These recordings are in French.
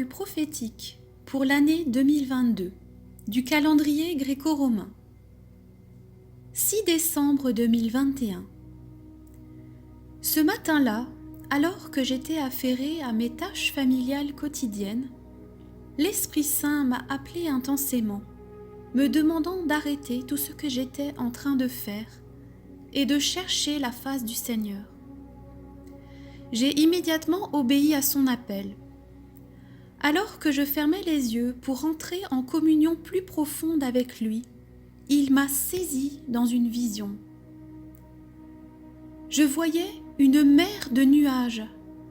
parole prophétique pour l'année 2022 du calendrier gréco-romain. 6 décembre 2021. Ce matin-là, alors que j'étais affairée à mes tâches familiales quotidiennes, l'Esprit Saint m'a appelée intensément, me demandant d'arrêter tout ce que j'étais en train de faire et de chercher la face du Seigneur. J'ai immédiatement obéi à son appel. Alors que je fermais les yeux pour entrer en communion plus profonde avec lui, il m'a saisie dans une vision. Je voyais une mer de nuages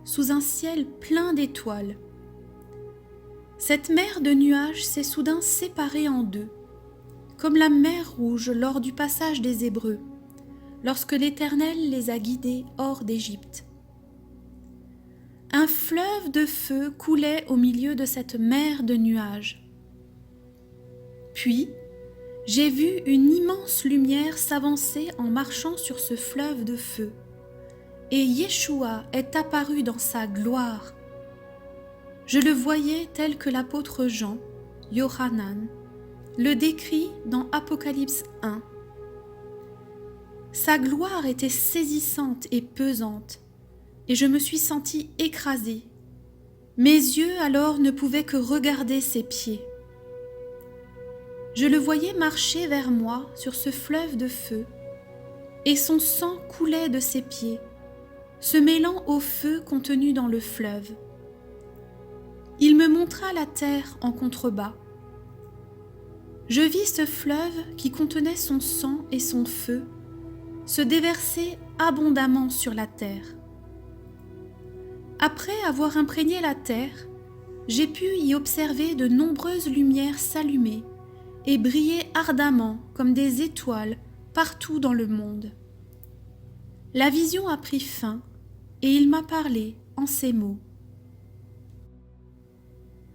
sous un ciel plein d'étoiles. Cette mer de nuages s'est soudain séparée en deux, comme la mer Rouge lors du passage des Hébreux, lorsque l'Éternel les a guidés hors d'Égypte. Un fleuve de feu coulait au milieu de cette mer de nuages. Puis, j'ai vu une immense lumière s'avancer en marchant sur ce fleuve de feu, et Yeshua est apparu dans sa gloire. Je le voyais tel que l'apôtre Jean, Yohanan, le décrit dans Apocalypse 1. Sa gloire était saisissante et pesante, et je me suis sentie écrasée. Mes yeux alors ne pouvaient que regarder ses pieds. Je le voyais marcher vers moi sur ce fleuve de feu, et son sang coulait de ses pieds, se mêlant au feu contenu dans le fleuve. Il me montra la terre en contrebas. Je vis ce fleuve qui contenait son sang et son feu se déverser abondamment sur la terre. Après avoir imprégné la terre, j'ai pu y observer de nombreuses lumières s'allumer et briller ardemment comme des étoiles partout dans le monde. La vision a pris fin et il m'a parlé en ces mots.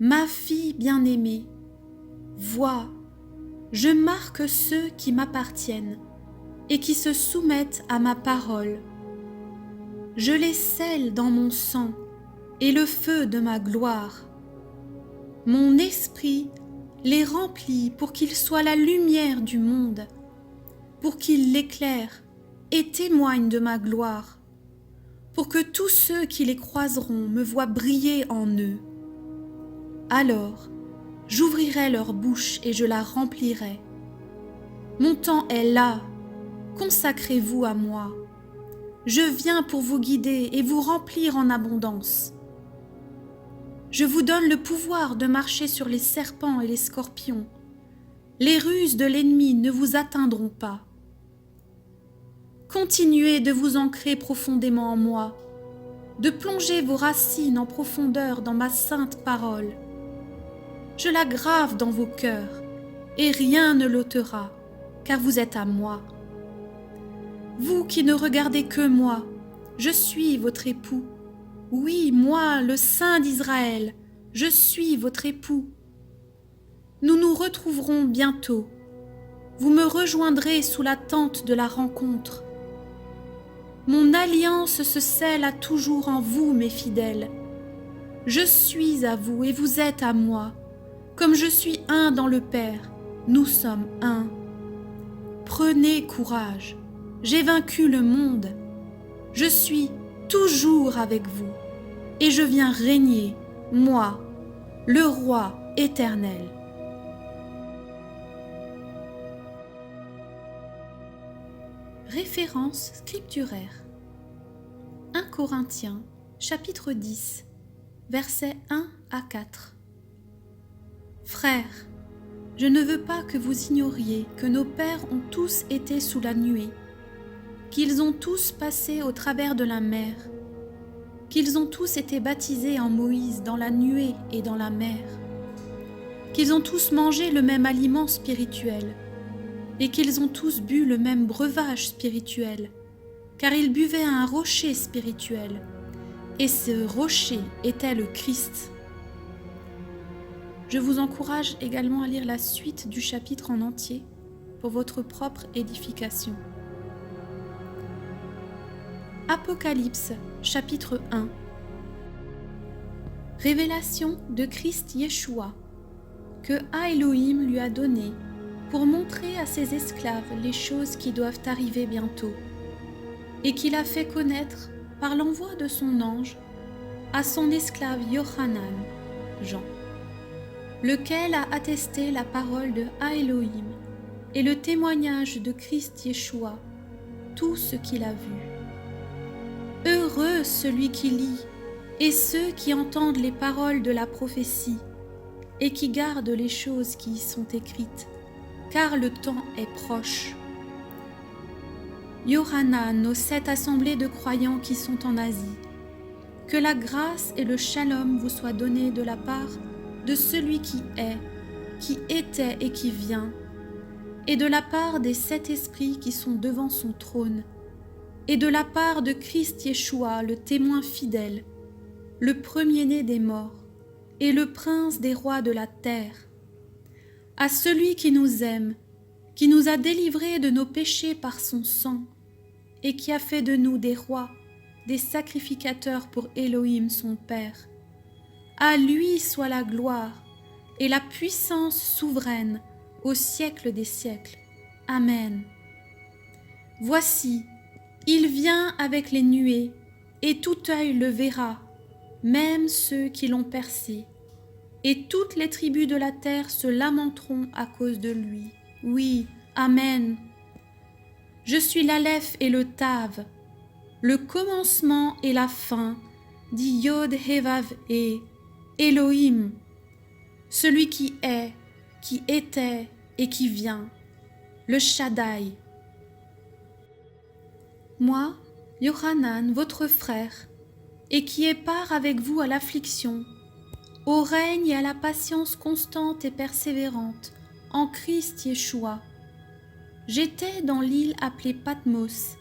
Ma fille bien-aimée, vois, je marque ceux qui m'appartiennent et qui se soumettent à ma parole. Je les scelle dans mon sang et le feu de ma gloire. Mon esprit les remplit pour qu'ils soient la lumière du monde, pour qu'ils l'éclairent et témoignent de ma gloire, pour que tous ceux qui les croiseront me voient briller en eux. Alors, j'ouvrirai leur bouche et je la remplirai. Mon temps est là, consacrez-vous à moi. Je viens pour vous guider et vous remplir en abondance. Je vous donne le pouvoir de marcher sur les serpents et les scorpions. Les ruses de l'ennemi ne vous atteindront pas. Continuez de vous ancrer profondément en moi, de plonger vos racines en profondeur dans ma sainte parole. Je la grave dans vos cœurs, et rien ne l'ôtera, car vous êtes à moi. Vous qui ne regardez que moi, je suis votre époux. Oui, moi, le Saint d'Israël, je suis votre époux. Nous nous retrouverons bientôt. Vous me rejoindrez sous la tente de la rencontre. Mon alliance se scelle à toujours en vous, mes fidèles. Je suis à vous et vous êtes à moi. Comme je suis un dans le Père, nous sommes un. Prenez courage. J'ai vaincu le monde. Je suis toujours avec vous, et je viens régner, moi, le Roi éternel. Référence scripturaire. 1 Corinthiens, chapitre 10, versets 1 à 4. Frères, je ne veux pas que vous ignoriez que nos pères ont tous été sous la nuée, qu'ils ont tous passé au travers de la mer, qu'ils ont tous été baptisés en Moïse dans la nuée et dans la mer, qu'ils ont tous mangé le même aliment spirituel, et qu'ils ont tous bu le même breuvage spirituel, car ils buvaient à un rocher spirituel, et ce rocher était le Christ. Je vous encourage également à lire la suite du chapitre en entier pour votre propre édification. Apocalypse, chapitre 1. révélation de Christ Yeshua, que Elohim lui a donnée pour montrer à ses esclaves les choses qui doivent arriver bientôt, et qu'il a fait connaître par l'envoi de son ange à son esclave Yohanan, Jean, lequel a attesté la parole de Elohim et le témoignage de Christ Yeshua, tout ce qu'il a vu. Heureux celui qui lit et ceux qui entendent les paroles de la prophétie et qui gardent les choses qui y sont écrites, car le temps est proche. Yohanan aux 7 assemblées de croyants qui sont en Asie, que la grâce et le shalom vous soient donnés de la part de celui qui est, qui était et qui vient, et de la part des 7 esprits qui sont devant son trône, et de la part de Christ Yeshua, le témoin fidèle, le premier-né des morts, et le prince des rois de la terre, à celui qui nous aime, qui nous a délivrés de nos péchés par son sang, et qui a fait de nous des rois, des sacrificateurs pour Elohim son Père. À lui soit la gloire et la puissance souveraine au siècle des siècles. Amen. Voici, il vient avec les nuées, et tout œil le verra, même ceux qui l'ont percé, et toutes les tribus de la terre se lamenteront à cause de lui. Oui, Amen. Je suis l'Aleph et le Tav, le commencement et la fin, dit Yod Hevav et Elohim, celui qui est, qui était et qui vient, le Shaddai. Moi, Yohanan, votre frère, et qui ai part avec vous à l'affliction, au règne et à la patience constante et persévérante en Christ Yeshua, j'étais dans l'île appelée Patmos,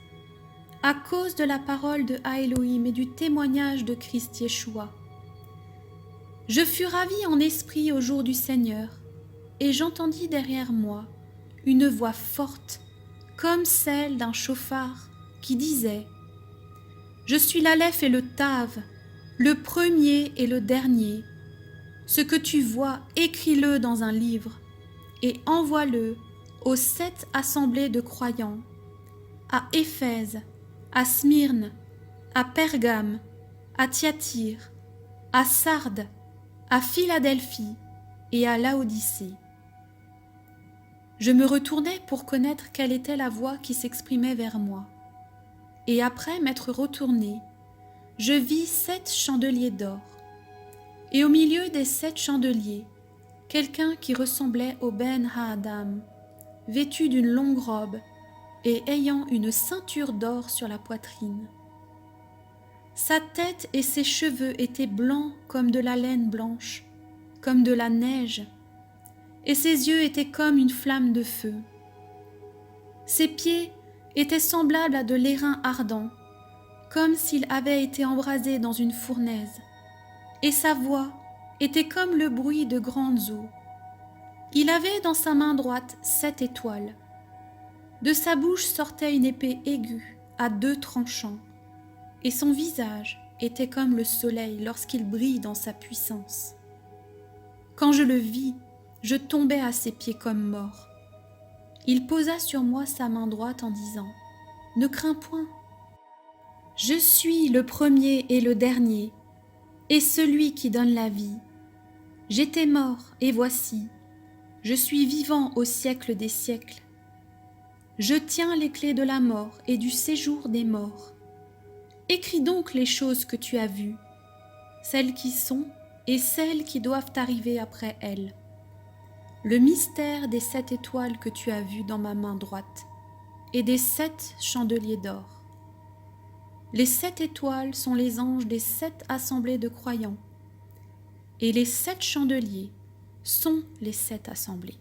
à cause de la parole de Elohim et du témoignage de Christ Yeshua. Je fus ravi en esprit au jour du Seigneur, et j'entendis derrière moi une voix forte, comme celle d'un chauffard, qui disait : Je suis l'Aleph et le Tav, le premier et le dernier. Ce que tu vois, écris-le dans un livre, et envoie-le aux 7 assemblées de croyants, à Éphèse, à Smyrne, à Pergame, à Thyatire, à Sardes, à Philadelphie et à Laodicée. Je me retournai pour connaître quelle était la voix qui s'exprimait vers moi. Et après m'être retourné, je vis 7 chandeliers d'or. Et au milieu des 7 chandeliers, quelqu'un qui ressemblait au Ben Haadam, vêtu d'une longue robe et ayant une ceinture d'or sur la poitrine. Sa tête et ses cheveux étaient blancs comme de la laine blanche, comme de la neige, et ses yeux étaient comme une flamme de feu. Ses pieds étaient semblables à de l'airain ardent, comme s'il avait été embrasé dans une fournaise, et sa voix était comme le bruit de grandes eaux. Il avait dans sa main droite 7 étoiles. De sa bouche sortait une épée aiguë à 2 tranchants, et son visage était comme le soleil lorsqu'il brille dans sa puissance. Quand je le vis, je tombai à ses pieds comme mort. Il posa sur moi sa main droite en disant : Ne crains point. Je suis le premier et le dernier, et celui qui donne la vie. J'étais mort, et voici, je suis vivant au siècle des siècles. Je tiens les clés de la mort et du séjour des morts. Écris donc les choses que tu as vues, celles qui sont et celles qui doivent arriver après elles. Le mystère des 7 étoiles que tu as vues dans ma main droite et des 7 chandeliers d'or. Les 7 étoiles sont les anges des 7 assemblées de croyants, et les 7 chandeliers sont les 7 assemblées.